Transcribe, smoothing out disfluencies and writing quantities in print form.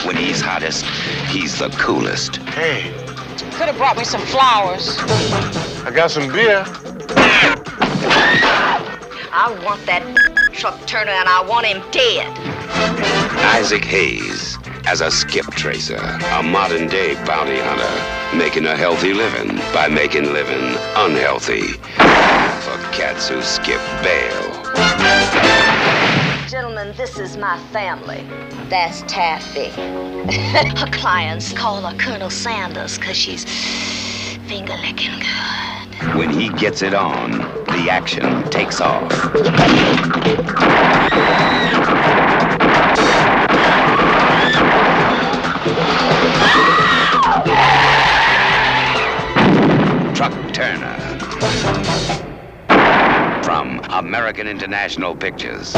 When he's hottest, he's the coolest. Hey, Could have brought me some flowers. I got some beer. I want that truck turner and I want him dead. Isaac Hayes as a skip tracer, a modern-day bounty hunter, making a healthy living by making living unhealthy for cats who skip bail. Gentlemen, this is my family. That's Taffy. Her clients call her Colonel Sanders because she's finger-licking good. When he gets it on, the action takes off. Truck Turner. From American International Pictures.